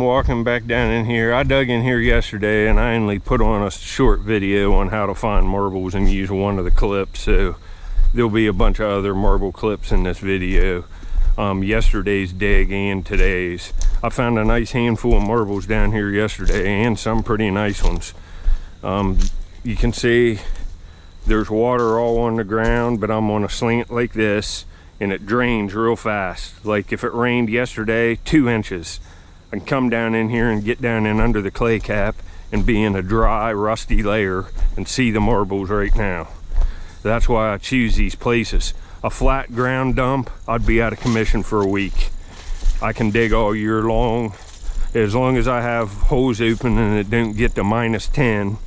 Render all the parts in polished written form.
walking back down in here. I dug in here yesterday and I only put on a short video on how to find marbles and use one of the clips, so there'll be a bunch of other marble clips in this video. Yesterday's dig and today's. I found a nice handful of marbles down here yesterday and some pretty nice ones. You can see there's water all on the ground, but I'm on a slant like this and it drains real fast. Like if it rained yesterday, 2 inches, I can come down in here and get down in under the clay cap and be in a dry, rusty layer and see the marbles right now. That's why I choose these places. A flat ground dump, I'd be out of commission for a week. I can dig all year long as I have holes open and it don't get to -10,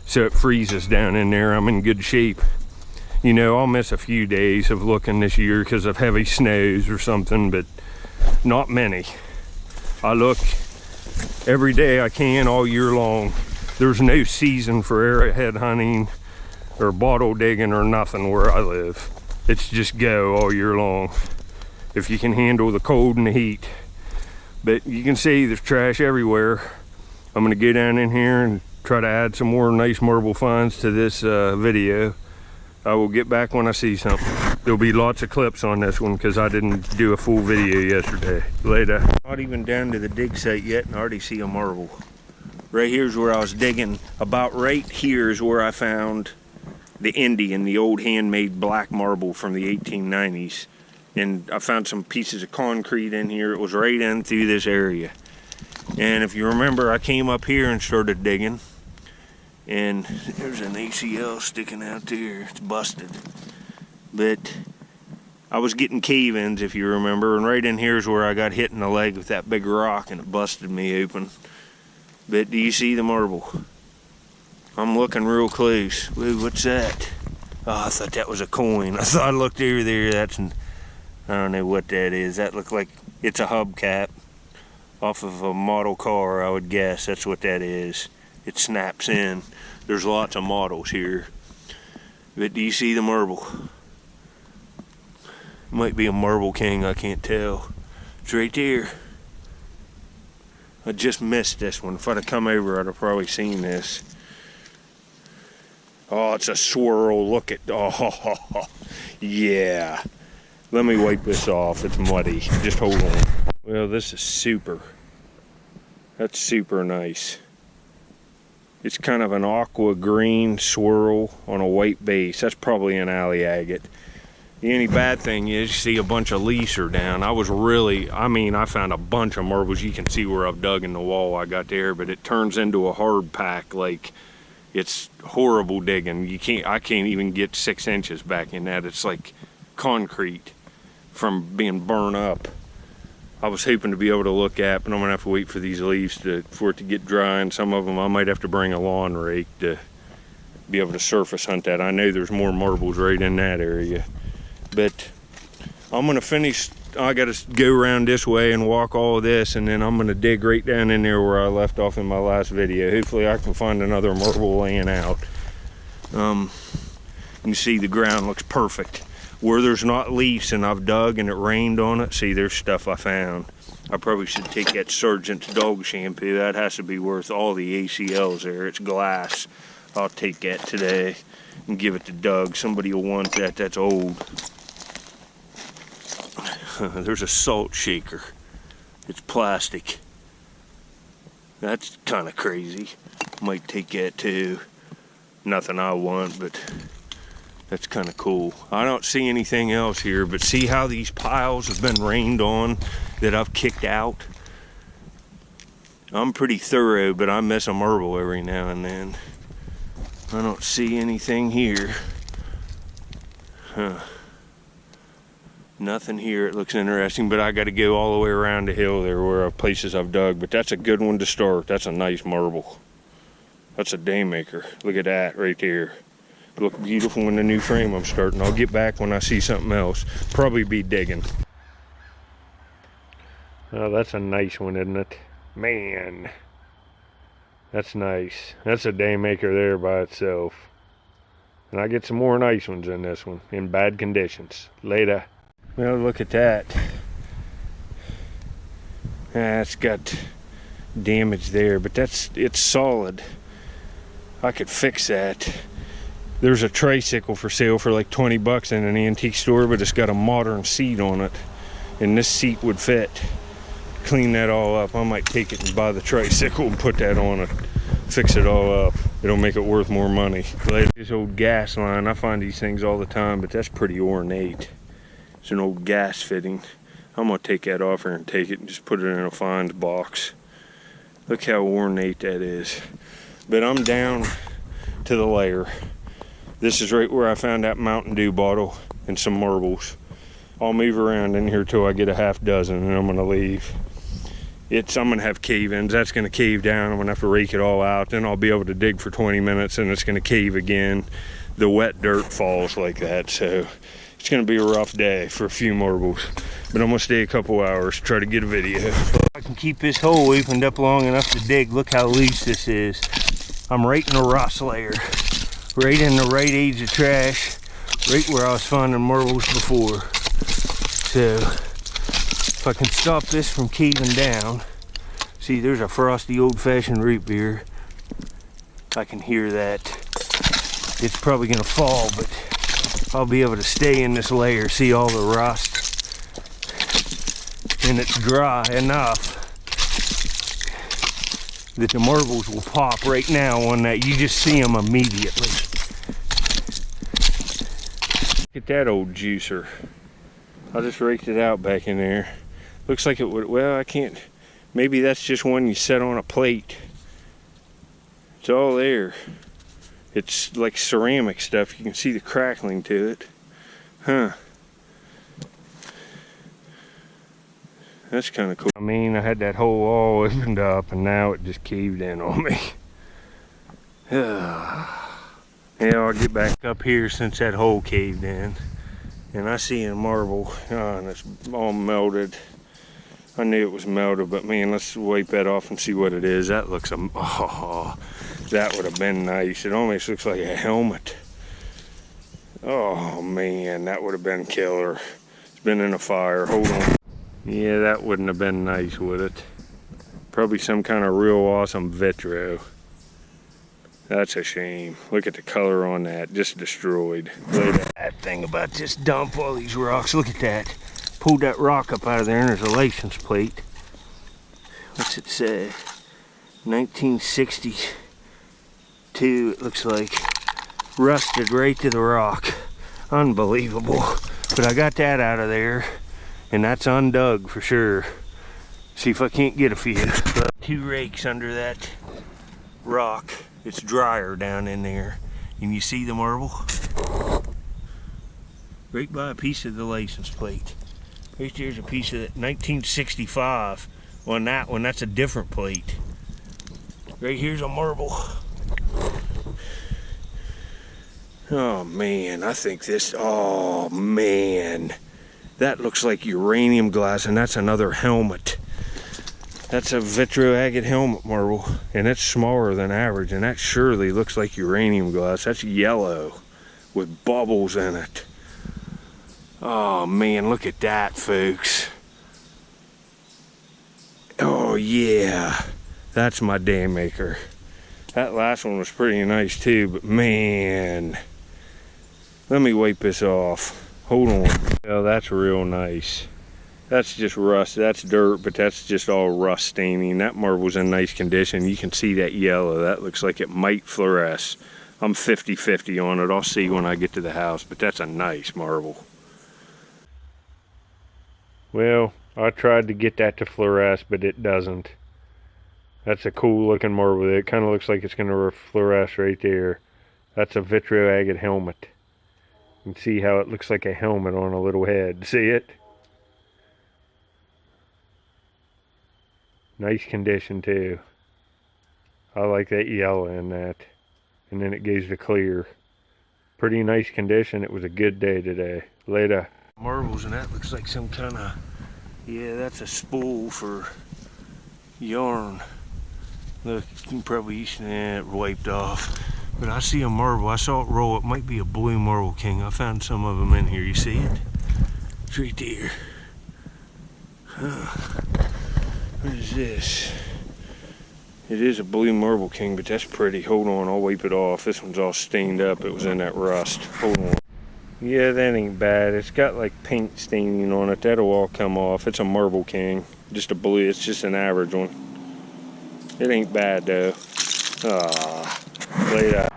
so it freezes down in there. I'm in good shape. You know, I'll miss a few days of looking this year because of heavy snows or something, but not many. I look every day I can all year long. There's no season for arrowhead hunting or bottle digging or nothing where I live. It's just go all year long if you can handle the cold and the heat. But you can see there's trash everywhere. I'm gonna go down in here and try to add some more nice marble finds to this video. I will get back when I see something. There'll be lots of clips on this one because I didn't do a full video yesterday. Later. Not even down to the dig site yet and I already see a marble. Right here's where I was digging. About right here is where I found the Indian, the old handmade black marble from the 1890s. And I found some pieces of concrete in here. It was right in through this area. And if you remember, I came up here and started digging. And there's an ACL sticking out there. It's busted. But I was getting cave-ins, if you remember, and right in here is where I got hit in the leg with that big rock and it busted me open. But do you see the marble? I'm looking real close. Whoa, what's that? Oh, I thought that was a coin. I thought I looked over there. I don't know what that is. That looked like it's a hubcap off of a model car, I would guess. That's what that is. It snaps in. There's lots of models here. But do you see the marble? Might be a Marble King, I can't tell. It's right there. I just missed this one. If I'd have come over, I'd have probably seen this. Oh, it's a swirl. Look at, oh, yeah. Let me wipe this off. It's muddy. Just hold on. Well, this is super. That's super nice. It's kind of an aqua green swirl on a white base. That's probably an alley agate. The only bad thing is you see a bunch of leaves are down. I found a bunch of marbles. You can see where I've dug in the wall I got there, but it turns into a hard pack. Like, it's horrible digging. I can't even get 6 inches back in that. It's like concrete from being burned up. I was hoping to be able to look at, but I'm gonna have to wait for these leaves for it to get dry, and some of them I might have to bring a lawn rake to be able to surface hunt that. I know there's more marbles right in that area, but I'm gonna finish. I gotta go around this way and walk all of this, and then I'm gonna dig right down in there where I left off in my last video. Hopefully I can find another marble laying out. You see the ground looks perfect. Where there's not leaves and I've dug and it rained on it, see, there's stuff I found. I probably should take that Surgent's dog shampoo. That has to be worth all the ACLs there. It's glass. I'll take that today and give it to Doug. Somebody will want that. That's old. There's a salt shaker. It's plastic. That's kind of crazy. Might take that too. Nothing I want, but that's kind of cool. I don't see anything else here, but see how these piles have been rained on that I've kicked out? I'm pretty thorough, but I miss a marble every now and then. I don't see anything here. Huh. Nothing here. It looks interesting, but I got to go all the way around the hill there where places I've dug. But that's a good one to start. That's a nice marble. That's a daymaker. Look at that right there. Look beautiful in the new frame I'm starting. I'll get back when I see something else. Probably be digging. Oh, that's a nice one, isn't it? Man, that's nice. That's a daymaker there by itself. And I get some more nice ones in this one, in bad conditions. Later. Well, look at that. That's got damage there, but it's solid. I could fix that. There's a tricycle for sale for like 20 bucks in an antique store, but it's got a modern seat on it, and this seat would fit. Clean that all up. I might take it and buy the tricycle and put that on it, fix it all up. It'll make it worth more money. This old gas line, I find these things all the time, but that's pretty ornate. It's an old gas fitting. I'm gonna take that off here and take it and just put it in a find box. Look how ornate that is. But I'm down to the lair. This is right where I found that Mountain Dew bottle and some marbles. I'll move around in here till I get a half dozen, and I'm gonna leave. I'm gonna have cave-ins. That's gonna cave down. I'm gonna have to rake it all out. Then I'll be able to dig for 20 minutes, and it's gonna cave again. The wet dirt falls like that, so it's gonna be a rough day for a few marbles. But I'm gonna stay a couple hours, try to get a video. If I can keep this hole opened up long enough to dig, look how loose this is. I'm right in a rust layer, right in the right age of trash, right where I was finding marbles before. So if I can stop this from caving down, see, there's a frosty old-fashioned root beer. I can hear that. It's probably gonna fall, but I'll be able to stay in this layer, see all the rust. And it's dry enough that the marbles will pop right now on that. You just see them immediately. Look at that old juicer. I just raked it out back in there. Looks like it would, well, I can't, maybe that's just one you set on a plate. It's all there. It's like ceramic stuff. You can see the crackling to it. Huh. That's kind of cool. I mean, I had that hole all opened up and now it just caved in on me. Yeah, I'll get back up here since that hole caved in. And I see a marble, and it's all melted. I knew it was melted, but man, let's wipe that off and see what it is. That looks, oh, that would have been nice. It almost looks like a helmet. Oh man, that would have been killer. It's been in a fire, hold on. Yeah, that wouldn't have been nice, would it? Probably some kind of real awesome vitro. That's a shame. Look at the color on that, just destroyed. Look at that thing about this dump, all these rocks. Look at that. Pulled that rock up out of there and there's a license plate. What's it say? 1962, it looks like. Rusted right to the rock. Unbelievable. But I got that out of there. And that's undug for sure. See if I can't get a few. Two rakes under that rock. It's drier down in there. And you see the marble? Right by a piece of the license plate. Right there's a piece of that 1965. On that one, that's a different plate. Right here's a marble. Oh man, I think this, oh man. That looks like uranium glass, and that's another helmet. That's a vitro-agate helmet marble, and it's smaller than average, and that surely looks like uranium glass. That's yellow with bubbles in it. Oh man, look at that, folks. Oh yeah, that's my day maker. That last one was pretty nice too, but man, let me wipe this off. Hold on. Oh, that's real nice. That's just rust. That's dirt, but that's just all rust staining. That marble's in nice condition. You can see that yellow. That looks like it might fluoresce. I'm 50-50 on it. I'll see when I get to the house, but that's a nice marble. Well, I tried to get that to fluoresce, but it doesn't. That's a cool looking marble. It kind of looks like it's going to fluoresce right there. That's a vitro-agate helmet. You can see how it looks like a helmet on a little head. See it? Nice condition too. I like that yellow in that. And then it goes to clear. Pretty nice condition. It was a good day today. Later. Marbles, and that looks like some kind of, yeah, that's a spool for yarn. Look, you can probably see it wiped off. But I see a marble. I saw it roll. It might be a blue marble king. I found some of them in here. You see it? It's right there. Huh. What is this? It is a blue Marble King, but that's pretty. Hold on, I'll wipe it off. This one's all stained up. It was in that rust. Hold on. Yeah, that ain't bad. It's got like paint staining on it. That'll all come off. It's a Marble King. Just a blue. It's just an average one. It ain't bad though. Later.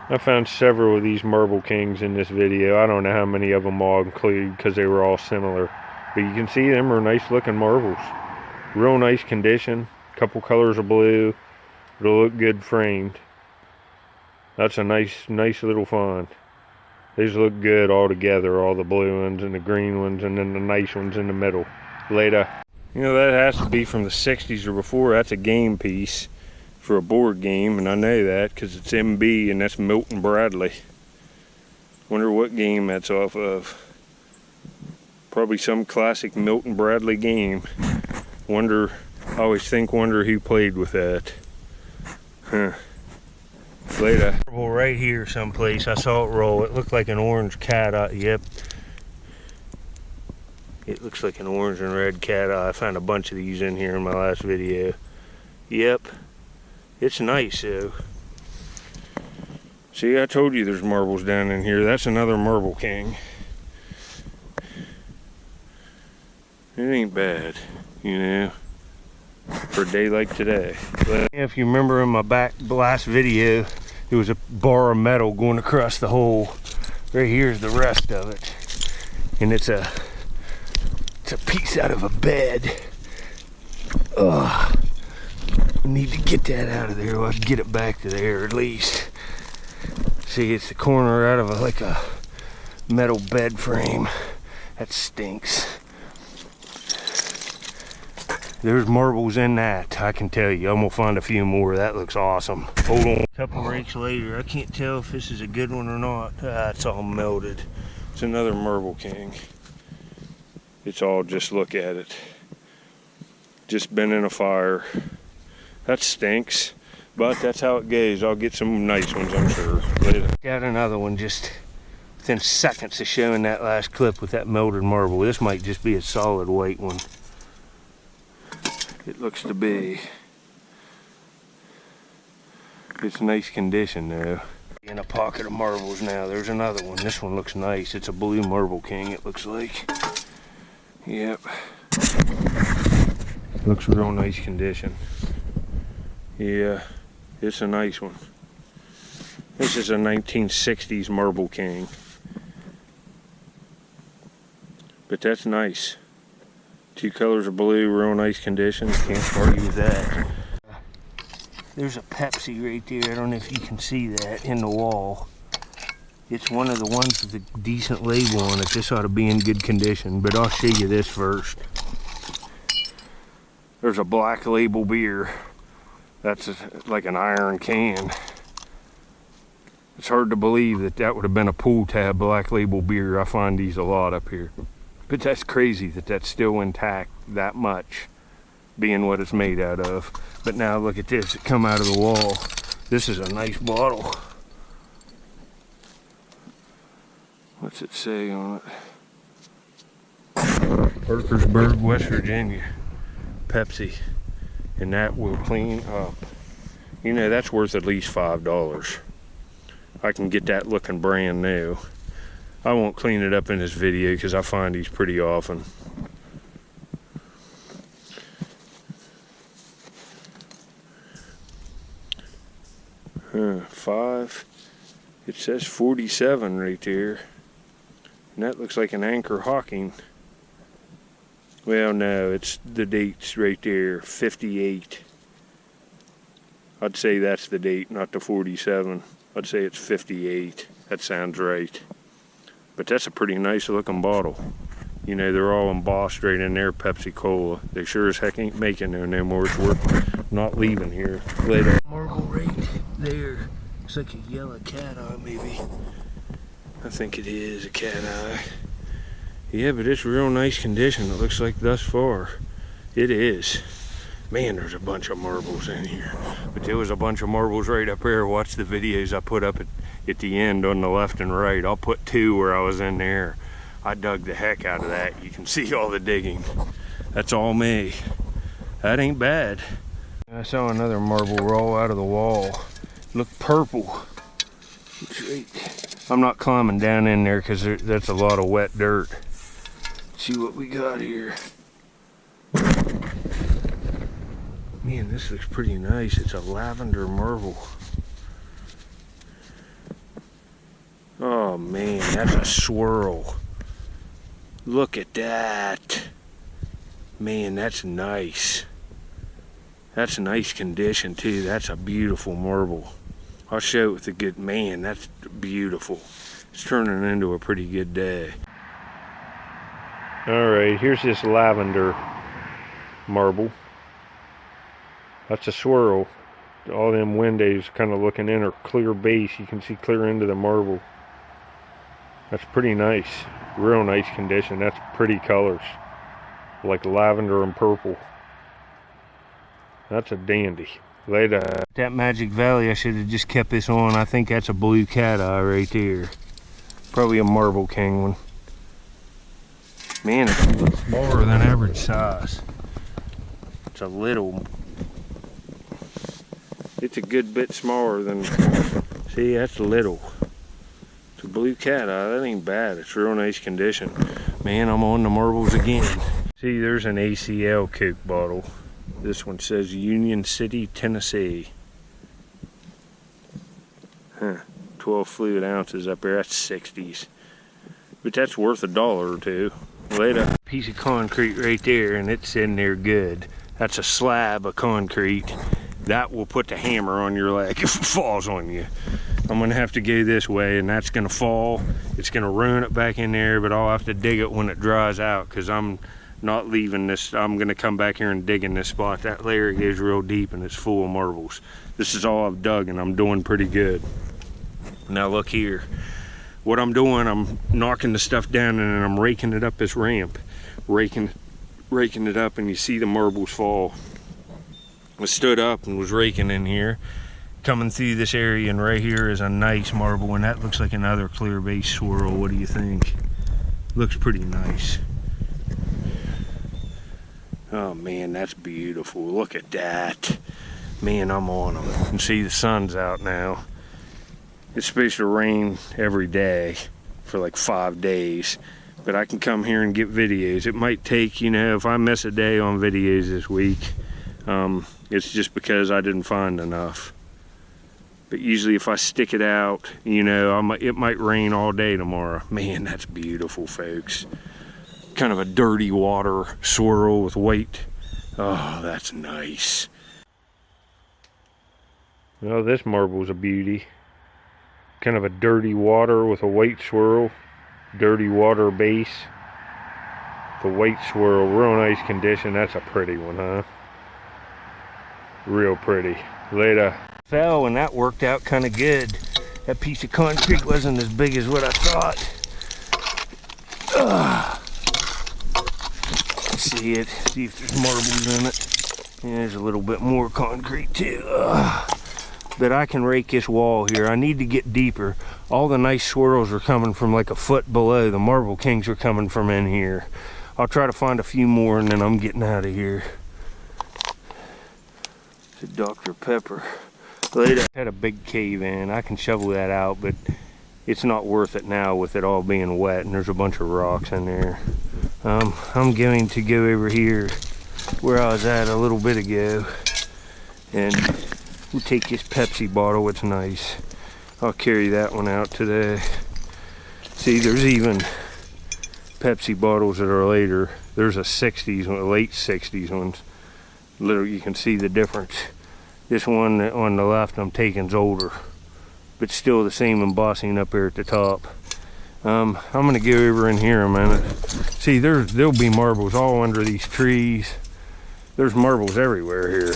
I found several of these Marble Kings in this video. I don't know how many of them I'll include because they were all similar. But you can see them are nice looking marbles. Real nice condition. Couple colors of blue. It'll look good framed. That's a nice little find. These look good all together, all the blue ones and the green ones and then the nice ones in the middle. Later. You know, that has to be from the 60s or before. That's a game piece for a board game, and I know that because it's MB and that's Milton Bradley. Wonder what game that's off of. Probably some classic Milton Bradley game. Wonder who played with that. Huh. Later. Right here someplace, I saw it roll. It looked like an orange cat eye. Yep. It looks like an orange and red cat eye. I found a bunch of these in here in my last video. Yep. It's nice though. See, I told you there's marbles down in here. That's another Marble King. It ain't bad, you know, for a day like today. But if you remember in my last video, there was a bar of metal going across the hole. Right here's the rest of it. And it's a piece out of a bed. Ugh. I need to get that out of there. I'll get it back to there at least. See, it's the corner out of like a metal bed frame. That stinks. There's marbles in that, I can tell you. I'm gonna find a few more. That looks awesome. Hold on. A couple rakes later, I can't tell if this is a good one or not. It's all melted. It's another Marble King. It's all, just look at it. Just been in a fire. That stinks, but that's how it goes. I'll get some nice ones, I'm sure. Later. Got another one just within seconds of showing that last clip with that melted marble. This might just be a solid white one. It looks to be. It's nice condition though. In a pocket of marbles now. There's another one. This one looks nice. It's a blue Marble King, it looks like. Yep. Looks real nice condition. Yeah, it's a nice one. This is a 1960s Marble King. But that's nice. Two colors of blue, real nice condition. Can't argue with that. There's a Pepsi right there. I don't know if you can see that in the wall. It's one of the ones with a decent label on it. This ought to be in good condition, but I'll show you this first. There's a Black Label beer. That's like an iron can. It's hard to believe that would have been a pull tab Black Label beer. I find these a lot up here. But that's crazy that that's still intact that much, being what it's made out of. But now look at this, it come out of the wall. This is a nice bottle. What's it say on it? Parkersburg, West Virginia. Pepsi. And that will clean up. You know, that's worth at least $5. I can get that looking brand new. I won't clean it up in this video because I find these pretty often. $5. It says 47 right there. And that looks like an Anchor Hocking. Well, no, it's the date's right there, 58. I'd say that's the date, not the 47. I'd say it's 58. That sounds right. But that's a pretty nice looking bottle. You know, they're all embossed right in there, Pepsi Cola. They sure as heck ain't making there no more. It's worth not leaving here. Later. Marble right there. Looks like a yellow cat eye maybe. I think it is a cat eye. Yeah, but it's real nice condition, it looks like thus far. It is. Man, there's a bunch of marbles in here. But there was a bunch of marbles right up there. Watch the videos I put up at the end on the left and right. I'll put two where I was in there. I dug the heck out of that. You can see all the digging. That's all me. That ain't bad. I saw another marble roll out of the wall. Look purple. I'm not climbing down in there because that's a lot of wet dirt. Let's see what we got here. Man, this looks pretty nice. It's a lavender marble. Oh man, that's a swirl. Look at that. Man, that's nice. That's a nice condition too. That's a beautiful marble. I'll show it with a good, man, that's beautiful. It's turning into a pretty good day. All right, here's this lavender marble. That's a swirl. All them windows kind of looking in are clear base. You can see clear into the marble. That's pretty nice. Real nice condition. That's pretty colors. Like lavender and purple. That's a dandy. Later. That Magic Valley, I should have just kept this on. I think that's a blue cat eye right there. Probably a Marble King one. Man, it's a little smaller than average size. It's a little. It's a good bit smaller than. See, that's little. It's a blue cat eye. That ain't bad. It's real nice condition. Man, I'm on the marbles again. See, there's an ACL Coke bottle. This one says Union City, Tennessee. 12 fluid ounces up there. That's 60s. But that's worth $1 or $2. Later. Piece of concrete right there, and it's in there good. That's a slab of concrete. That will put the hammer on your leg if it falls on you. I'm gonna have to go this way, and that's gonna fall. It's gonna ruin it back in there, but I'll have to dig it when it dries out, because I'm not leaving this. I'm gonna come back here and dig in this spot. That layer goes real deep and it's full of marbles. This is all I've dug, and I'm doing pretty good. Now look here. What I'm doing, I'm knocking the stuff down and then I'm raking it up this ramp. Raking it up, and you see the marbles fall. I stood up and was raking in here, coming through this area, and right here is a nice marble, and that looks like another clear base swirl. What do you think? Looks pretty nice. Oh man, that's beautiful. Look at that. Man, I'm on them. You can see the sun's out now. It's supposed to rain every day for like 5 days, but I can come here and get videos. It might take, if I miss a day on videos this week, it's just because I didn't find enough. But usually if I stick it out, it might rain all day tomorrow. Man, that's beautiful, folks. Kind of a dirty water swirl with white. Oh, that's nice. Well, this marble's a beauty. Kind of a dirty water with a white swirl. Dirty water base. The white swirl, real nice condition. That's a pretty one, huh? Real pretty. Later. Fell, and that worked out kind of good. That piece of concrete wasn't as big as what I thought. See it, see if there's marbles in it. Yeah, there's a little bit more concrete too. But I can rake this wall here. I need to get deeper. All the nice swirls are coming from like a foot below. The Marble Kings are coming from in here. I'll try to find a few more and then I'm getting out of here. It's a Dr. Pepper. Later. Had a big cave in. I can shovel that out, but it's not worth it now with it all being wet and there's a bunch of rocks in there. I'm going to go over here where I was at a little bit ago, and we'll take this Pepsi bottle. It's nice. I'll carry that one out today. See, there's even Pepsi bottles that are later. There's a 60s one, late 60s ones. Literally, you can see the difference. This one on the left I'm taking's older, but still the same embossing up here at the top. I'm gonna go over in here a minute. See, there'll be marbles all under these trees. There's marbles everywhere here.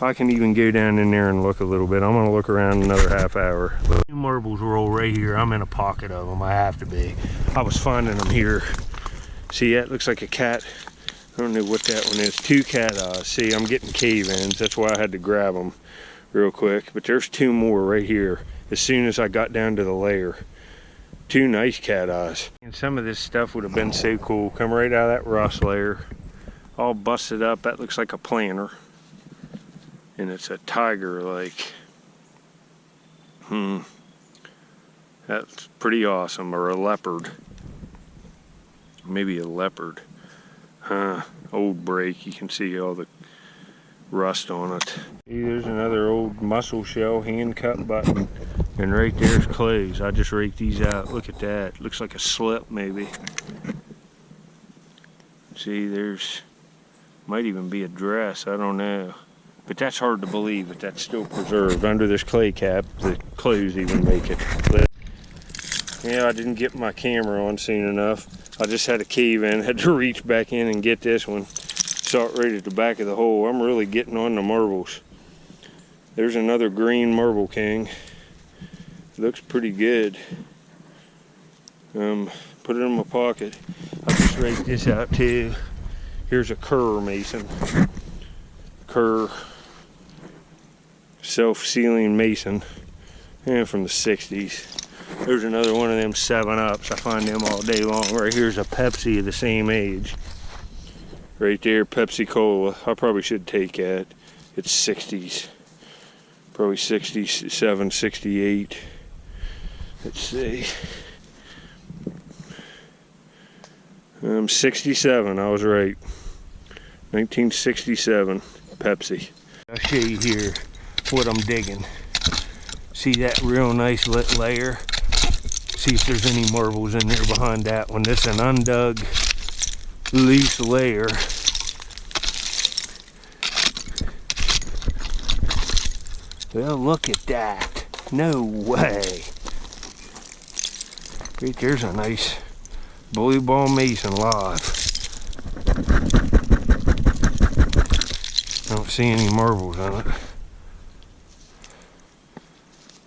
I can even go down in there and look a little bit. I'm gonna look around another half hour. Marbles roll right here. I'm in a pocket of them. I have to be. I was finding them here. See, that looks like a cat. I don't know what that one is. 2 cat eyes. See, I'm getting cave-ins. That's why I had to grab them real quick. But there's 2 more right here. As soon as I got down to the layer. 2 nice cat eyes. And some of this stuff would have been so cool. Come right out of that rust layer. All busted up. That looks like a planter. and it's a tiger lake. That's pretty awesome. Or a leopard. Maybe a leopard. Old break. You can see all the rust on it. Here's another old mussel shell hand cut button. And right there's clays. I just raked these out. Look at that. Looks like a slip maybe. See, there's, might even be a dress. I don't know. But that's hard to believe, but that's still preserved. Under this clay cap, the clays even make it. But, yeah, I didn't get my camera on soon enough. I just had a cave in, had to reach back in and get this one. Saw it right at the back of the hole. I'm really getting on the marbles. There's another green marble king. Looks pretty good. Put it in my pocket. I'll just rake this out too. Here's a Kerr mason. Kerr self-sealing mason, and from the 60s. There's another one of them 7-Ups. I find them all day long. Right here's a Pepsi of the same age. Right there, Pepsi Cola. I probably should take that. It's 60s. Probably 67, 68. Let's see. 67, I was right. 1967, Pepsi. I'll show you here what I'm digging. See that real nice lit layer? See if there's any marbles in there behind that one. This is an undug, loose layer. Well, look at that. No way. Right there's a nice blue ball mason live. I don't see any marbles on it.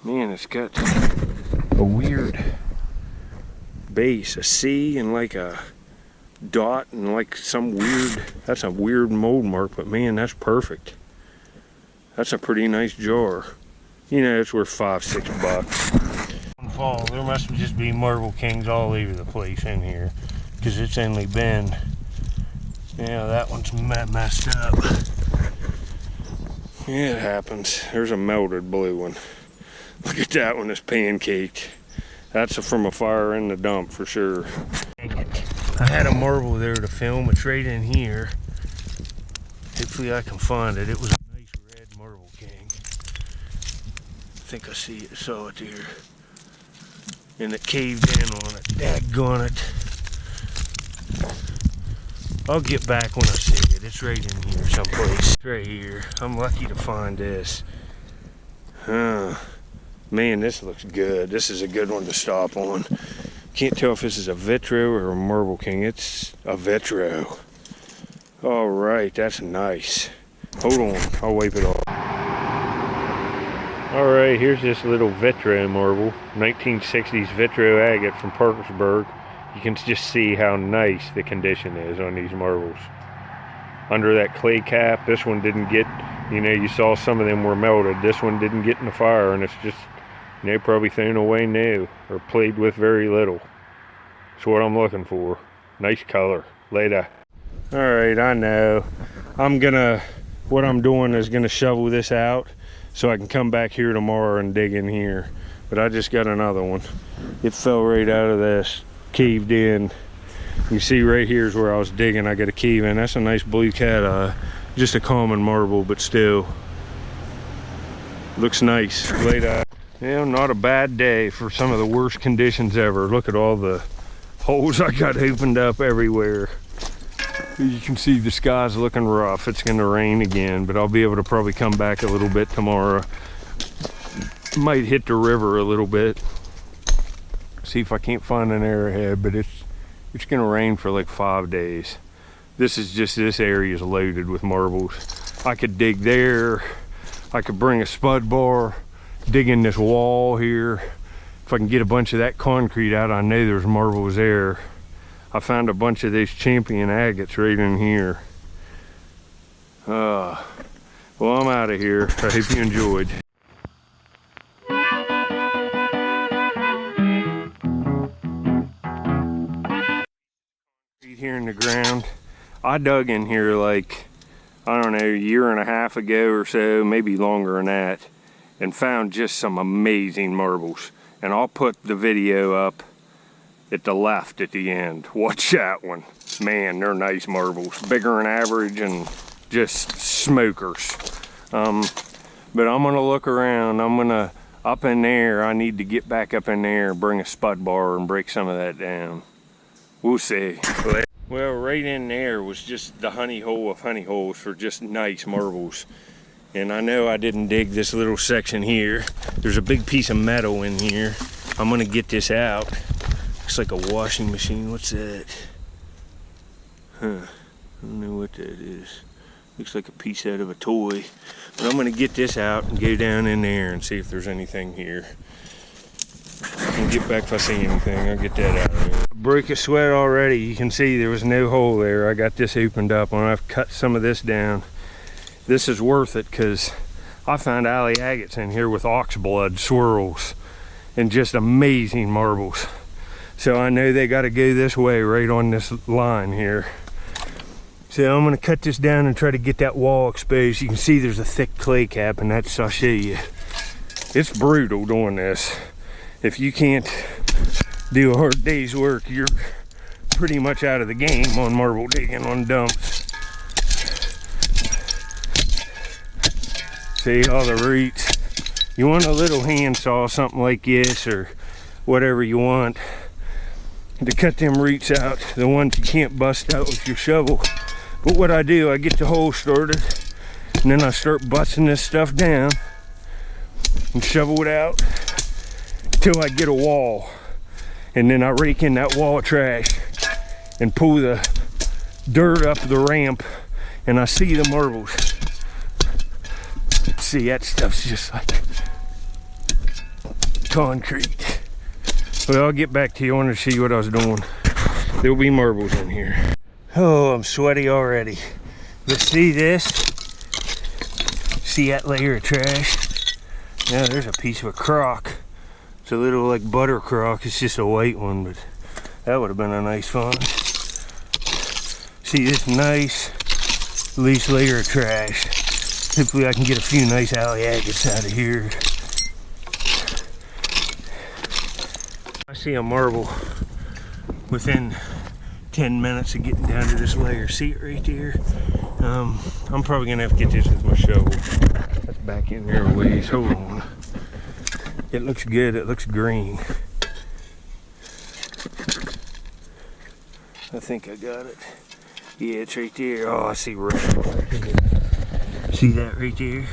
Man, it's got a weird base, a C and like a dot and like some weird, that's a weird mold mark, but man, that's perfect. That's a pretty nice jar. You know, it's worth $5, $6. Fall, there must just be marble kings all over the place in here, because it's only been, yeah, that one's messed up. Yeah, it happens. There's a melted blue one. Look at that one, it's pancaked. That's from a fire in the dump for sure. Dang it. I had a marble there to film. It's right in here. Hopefully I can find it. It was a nice red marble king. I think I saw it there. And it caved in on it. Daggone it. I'll get back when I see it. It's right in here someplace. It's right here. I'm lucky to find this. Man, this looks good. This is a good one to stop on. Can't tell if this is a Vitro or a Marble King. It's a Vitro. All right, that's nice. Hold on, I'll wipe it off. All right, here's this little Vitro marble. 1960s Vitro agate from Parkersburg. You can just see how nice the condition is on these marbles. Under that clay cap, this one didn't get, you know, you saw some of them were melted. This one didn't get in the fire, and it's just, you know, probably thrown away new or played with very little. That's what I'm looking for. Nice color. Later. All right, I know. What I'm doing is gonna shovel this out so I can come back here tomorrow and dig in here. But I just got another one. It fell right out of this, caved in. You see right here is where I was digging. I got a cave in. That's a nice blue cat eye. Just a common marble, but still looks nice. Later. Yeah, not a bad day for some of the worst conditions ever. Look at all the holes I got opened up everywhere. You can see the sky's looking rough. It's gonna rain again, but I'll be able to probably come back a little bit tomorrow. Might hit the river a little bit. See if I can't find an arrowhead, but it's gonna rain for like 5 days. This area is loaded with marbles. I could dig there. I could bring a spud bar, dig in this wall here. If I can get a bunch of that concrete out, I know there's marbles there. I found a bunch of these champion agates right in here. Well, I'm out of here. I hope you enjoyed. Here in the ground. I dug in here like I don't know, a year and a half ago or so, maybe longer than that, and found just some amazing marbles. And I'll put the video up at the left at the end. Watch that one. Man, they're nice marbles. Bigger than average and just smokers. But I'm gonna look around. I'm gonna, up in there, I need to get back up in there, bring a spud bar and break some of that down. We'll see. Well, right in there was just the honey hole of honey holes for just nice marbles. And I know I didn't dig this little section here. There's a big piece of metal in here. I'm gonna get this out. Looks like a washing machine. What's that? Huh, I don't know what that is. Looks like a piece out of a toy. But I'm gonna get this out and go down in there and see if there's anything here. And get back if I see anything. I'll get that out of there. Broke a sweat already. You can see there was no hole there. I got this opened up and I've cut some of this down. This is worth it because I found alley agates in here with ox blood swirls and just amazing marbles. So I know they got to go this way right on this line here. So I'm going to cut this down and try to get that wall exposed. You can see there's a thick clay cap, and that's, I'll show you. It's brutal doing this. If you can't do a hard day's work, you're pretty much out of the game on marble digging on dumps. See all the roots. You want a little handsaw, something like this, or whatever you want, to cut them roots out, the ones you can't bust out with your shovel. But what I do, I get the hole started, and then I start busting this stuff down and shovel it out till I get a wall. And then I rake in that wall of trash and pull the dirt up the ramp, and I see the marbles. See, that stuff's just like concrete. Well, I'll get back to you. I wanted to show you what I was doing. There'll be marbles in here. Oh, I'm sweaty already. But see this? See that layer of trash? Now there's a piece of a crock. It's a little like butter crock. It's just a white one, but that would have been a nice find. See this nice loose layer of trash. Hopefully I can get a few nice alley agates out of here. I see a marble within 10 minutes of getting down to this layer. See it right there? I'm probably gonna have to get this with my shovel. That's back in there a ways. Hold on. It looks good. It looks green. I think I got it. Yeah, it's right there. Oh, I see red. See that right there?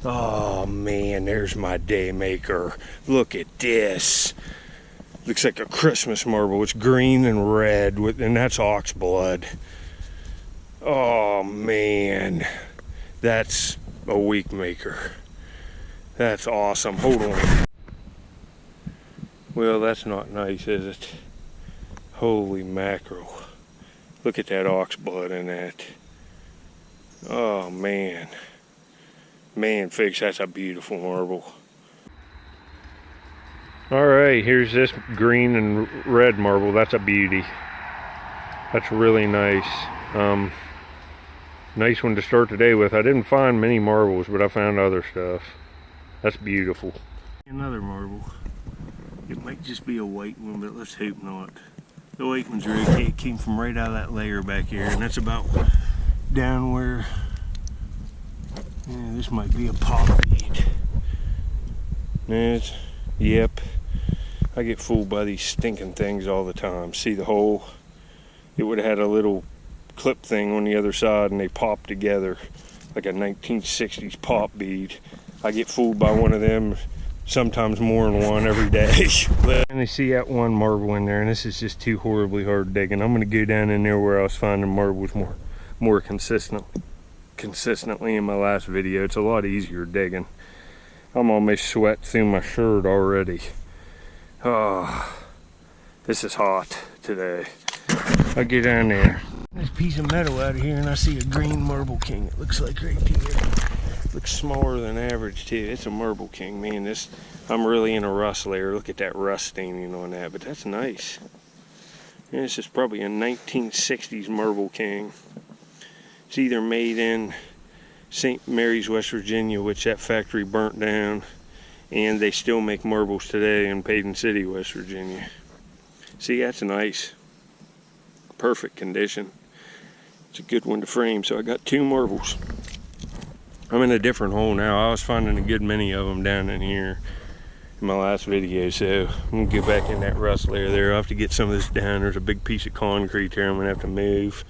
Oh man, there's my day maker. Look at this. Looks like a Christmas marble. It's green and red, and that's ox blood. Oh man, that's a week maker. That's awesome. Hold on. Well, that's not nice, is it? Holy mackerel. Look at that ox blood in that. Oh man. Man, Figs, that's a beautiful marble. Alright, here's this green and red marble. That's a beauty. That's really nice. Nice one to start the day with. I didn't find many marbles, but I found other stuff. That's beautiful. Another marble. It might just be a white one, but let's hope not. The white one's are okay. It came from right out of that layer back here, and that's about down where, yeah, this might be a pop bead. Yep. I get fooled by these stinking things all the time. See the hole? It would have had a little clip thing on the other side, and they popped together like a 1960s pop bead. I get fooled by one of them, sometimes more than one every day. And they see that one marble in there, and this is just too horribly hard digging. I'm going to go down in there where I was finding marbles more consistently in my last video. It's a lot easier digging. I'm almost sweat through my shirt already. Oh, this is hot today. I'll get down there. There's a piece of metal out of here, and I see a green marble king. It looks like right here. Looks smaller than average too. It's a marble king, man. This, I'm really in a rust layer. Look at that rust staining on that, but that's nice. And this is probably a 1960s marble king. It's either made in St. Mary's, West Virginia, which that factory burnt down, and they still make marbles today in Paden City, West Virginia. See, that's nice. Perfect condition. It's a good one to frame. So I got 2 marbles. I'm in a different hole now. I was finding a good many of them down in here in my last video, so I'm gonna get back in that rust layer there. I'll have to get some of this down. There's a big piece of concrete there I'm gonna have to move.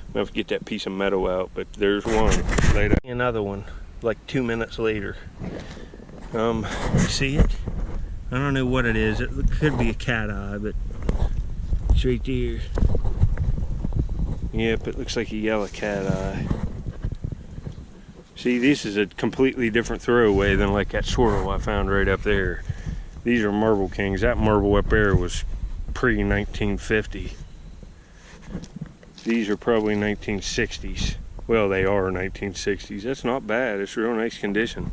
I'm gonna have to get that piece of metal out, but there's one. Later. Another one, like 2 minutes later. See it? I don't know what it is. It could be a cat eye, but it's right there. Yep, it looks like a yellow cat eye. See, this is a completely different throwaway than like that swirl I found right up there. These are Marble Kings. That marble up there was pre-1950. These are probably 1960s. Well, they are 1960s. That's not bad. It's real nice condition.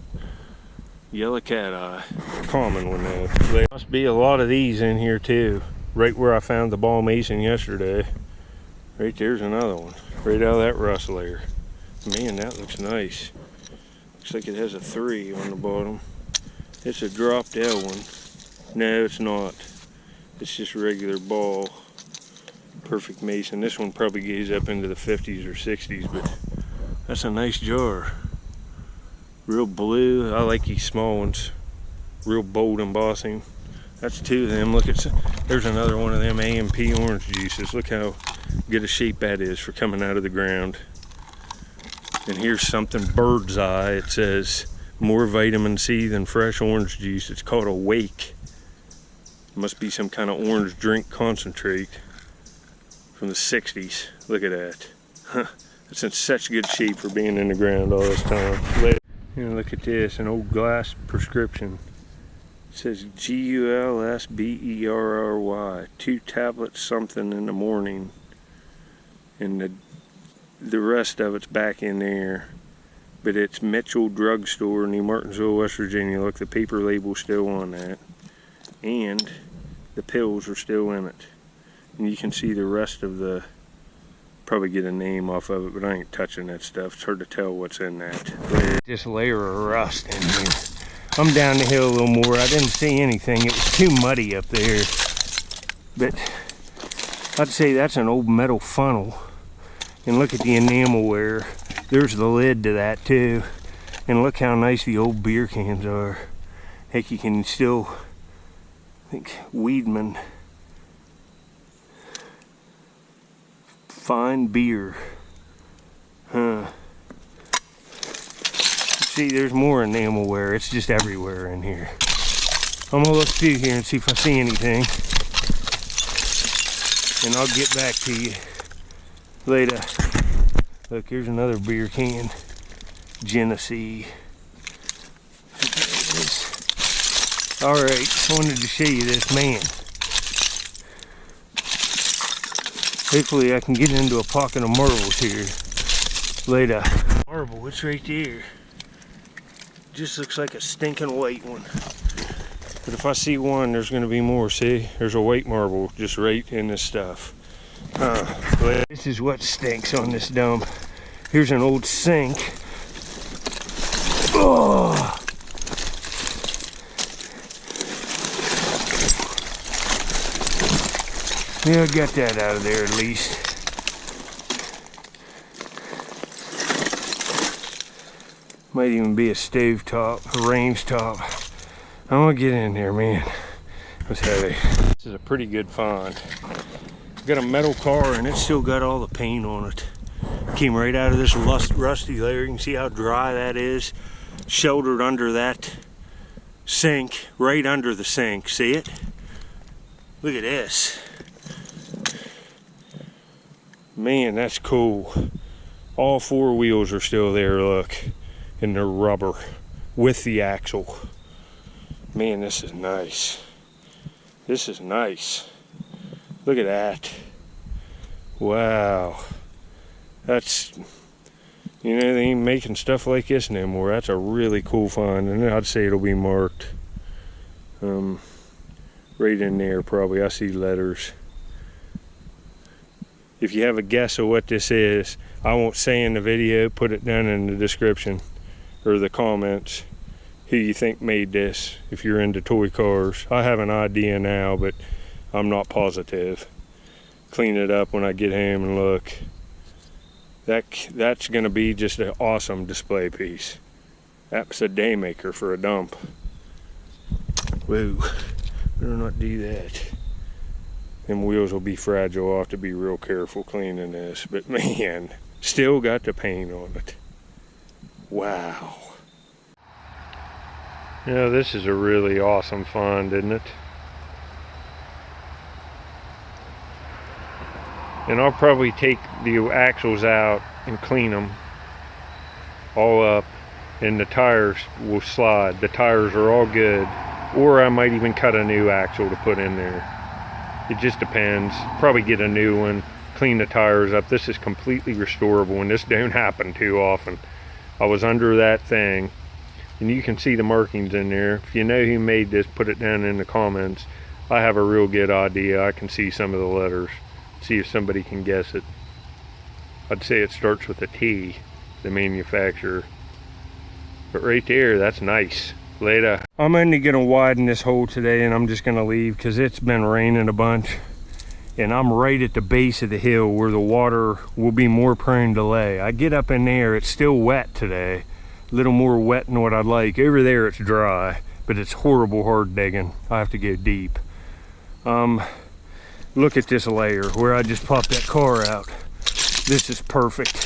Yellow cat eye. Common one though. There must be a lot of these in here too. Right where I found the ball mason yesterday. Right there's another one. Right out of that rust layer. Man, that looks nice. Looks like it has a 3 on the bottom. It's a dropped L one. No, it's not. It's just a regular ball. Perfect mason. This one probably goes up into the 50s or 60s, but that's a nice jar. Real blue. I like these small ones. Real bold embossing. That's 2 of them. Look, there's another one of them AMP orange juices. Look how good a shape that is for coming out of the ground. And here's something bird's eye. It says more vitamin C than fresh orange juice. It's called a Wake. Must be some kind of orange drink concentrate from the 60s. Look at that. Huh. It's in such good shape for being in the ground all this time. And look at this, an old glass prescription. It says GULSBERRY. 2 tablets something in the morning. And the rest of it's back in there, but it's Mitchell Drug Store, New Martinsville, West Virginia. Look, the paper label's still on that, and the pills are still in it. And you can see the rest of the, probably get a name off of it, but I ain't touching that stuff. It's hard to tell what's in that. This layer of rust in here. I'm down the hill a little more. I didn't see anything. It was too muddy up there, but I'd say that's an old metal funnel. And look at the enamelware. There's the lid to that too. And look how nice the old beer cans are. Heck, you can still, I think, Weedman. Fine beer. Huh. See, there's more enamelware. It's just everywhere in here. I'm gonna look through here and see if I see anything. And I'll get back to you later. Look, here's another beer can. Genesee. Alright, I wanted to show you this, man. Hopefully I can get into a pocket of marbles here later. Marble, it's right there. Just looks like a stinking white one. But if I see one, there's gonna be more. See, there's a white marble just right in this stuff. This is what stinks on this dump. Here's an old sink. Oh. Yeah, I got that out of there at least. Might even be a stove top, a range top. I'm gonna get in there, man. It was heavy. This is a pretty good find. Got a metal car and it's still got all the paint on it. Came right out of this rusty layer. You can see how dry that is. Sheltered under that sink, right under the sink. See it? Look at this. Man, that's cool. All 4 wheels are still there, look. And they're rubber with the axle. Man, this is nice. This is nice. Look at that. Wow. That's, you know, they ain't making stuff like this no more. That's a really cool find. And I'd say it'll be marked right in there probably. I see letters. If you have a guess of what this is, I won't say in the video, put it down in the description or the comments who you think made this, if you're into toy cars. I have an idea now, but I'm not positive. Clean it up when I get home and look. That's gonna be just an awesome display piece. That's a day maker for a dump. Whoa, better not do that. Them wheels will be fragile. I'll have to be real careful cleaning this, but man, still got the paint on it. Wow. Yeah, this is a really awesome find, isn't it? And I'll probably take the axles out and clean them all up, and the tires will slide. The tires are all good, or I might even cut a new axle to put in there. It just depends. Probably get a new one, clean the tires up. This is completely restorable, and this don't happen too often. I was under that thing, and you can see the markings in there. If you know who made this, put it down in the comments. I have a real good idea. I can see some of the letters. See if somebody can guess it. I'd say it starts with a T, the manufacturer. But right there, that's nice. Later. I'm only gonna widen this hole today, and I'm just gonna leave because it's been raining a bunch. And I'm right at the base of the hill where the water will be more prone to lay. I get up in there, it's still wet today. A little more wet than what I'd like. Over there it's dry, but it's horrible hard digging. I have to go deep. Look at this layer where I just popped that car out. This is perfect.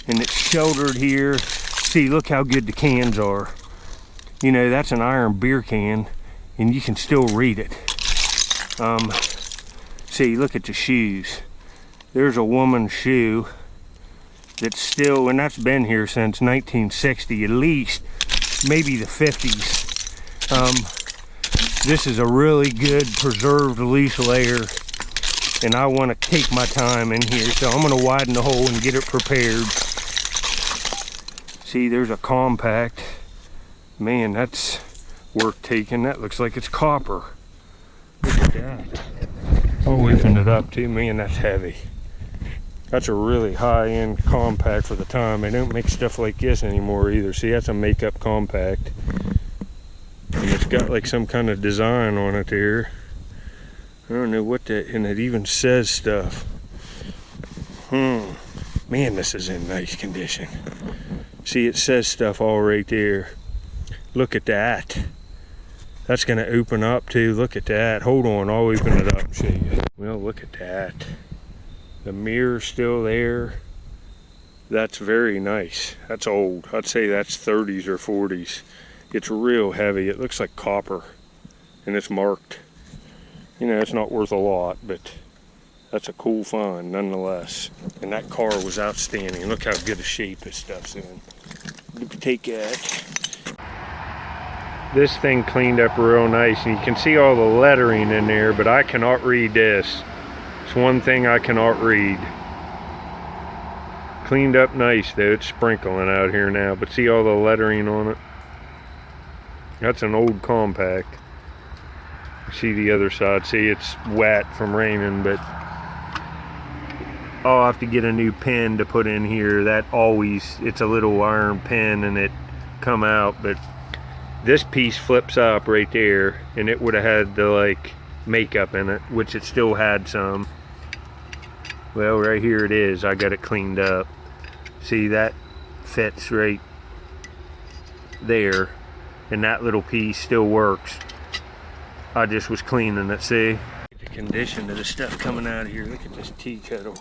And it's sheltered here. See, look how good the cans are. You know, that's an iron beer can, and you can still read it. See, look at the shoes. There's a woman's shoe that's still, and that's been here since 1960 at least, maybe the 50s. This is a really good preserved lease layer, and I want to take my time in here, so I'm going to widen the hole and get it prepared. See, there's a compact. Man, that's worth taking. That looks like it's copper. Look at that. I'll open it up too. Man, that's heavy. That's a really high-end compact for the time. They don't make stuff like this anymore either. See, that's a makeup compact. And it's got like some kind of design on it there. I don't know what that, and it even says stuff. Man, this is in nice condition. See, it says stuff all right there. Look at that. That's gonna open up too. Look at that. Hold on, I'll open it up and show you. Well, look at that. The mirror's still there. That's very nice. That's old. I'd say that's 30s or 40s. It's real heavy. It looks like copper, and it's marked. You know, it's not worth a lot, but that's a cool find nonetheless. And that car was outstanding. Look how good a shape this stuff's in. Take that. This thing cleaned up real nice, and you can see all the lettering in there, but I cannot read this. It's one thing I cannot read. Cleaned up nice though. It's sprinkling out here now, but see all the lettering on it? That's an old compact. See the other side. See, it's wet from raining, but I'll have to get a new pin to put in here. That always, it's a little iron pin and it come out, but this piece flips up right there, and it would have had the like makeup in it, which it still had some. Well, right here it is. I got it cleaned up. See, that fits right there, and that little piece still works. I just was cleaning it. See the condition of the stuff coming out of here. Look at this tea kettle.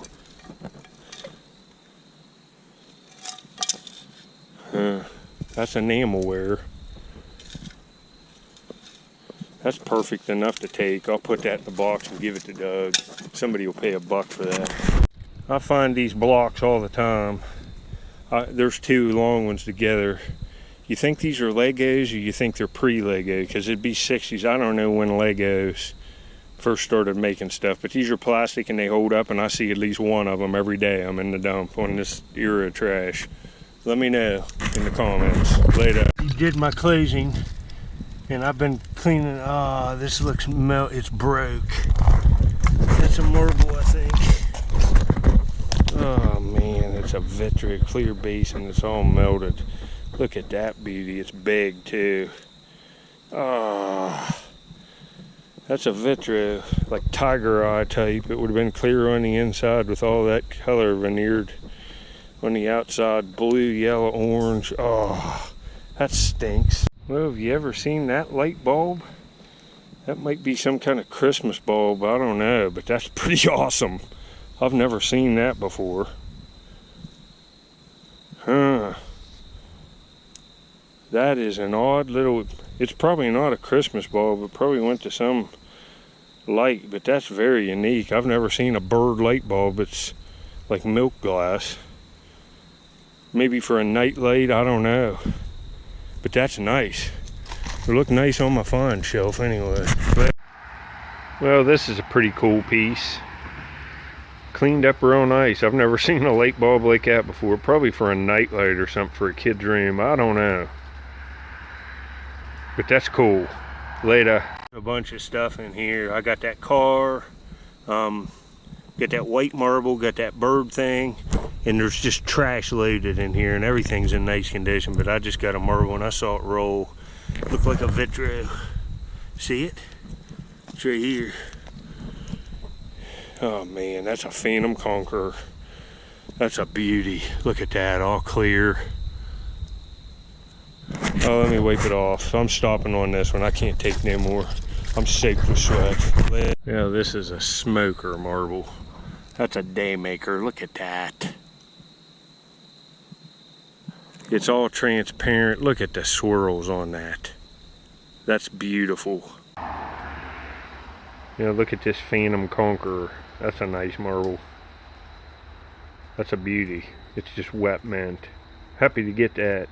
That's enamelware. That's perfect enough to take. I'll put that in the box and give it to Doug. Somebody will pay $1 for that. I find these blocks all the time. There's two long ones together. You think these are Legos, or you think they're pre-Lego? Because it'd be 60s. I don't know when Legos first started making stuff, but these are plastic and they hold up, and I see at least one of them every day. I'm in the dump on this era of trash. Let me know in the comments later. You did my closing, and I've been cleaning. This looks it's broke. That's a marble, I think. Oh man, it's a Vitra clear base and it's all melted. Look at that beauty. It's big too. Oh, that's a Vitra, like tiger eye type. It would have been clear on the inside with all that color veneered on the outside. Blue, yellow, orange. Oh, that stinks. Well, have you ever seen that light bulb? That might be some kind of Christmas bulb, I don't know, but that's pretty awesome. I've never seen that before. Huh. That is an odd little, it's probably not a Christmas bulb. It probably went to some light, but that's very unique. I've never seen a bird light bulb. It's like milk glass. Maybe for a night light, I don't know. But that's nice. It look nice on my find shelf anyway. But, well, this is a pretty cool piece. Cleaned up real nice. I've never seen a light bulb like that before. Probably for a night light or something for a kid's room. I don't know. But that's cool. Later. A bunch of stuff in here. I got that car. Got that white marble. Got that bird thing. And there's just trash loaded in here. And everything's in nice condition. But I just got a marble and I saw it roll. Looked like a Vitro. See it? It's right here. Oh man, that's a Phantom Conqueror. That's a beauty. Look at that, all clear. Oh, let me wipe it off. I'm stopping on this one. I can't take no more. I'm soaked with sweat. Yeah, this is a smoker marble. That's a day maker. Look at that. It's all transparent. Look at the swirls on that. That's beautiful. You know, look at this Phantom Conqueror. That's a nice marble. That's a beauty. It's just wet mint. Happy to get that.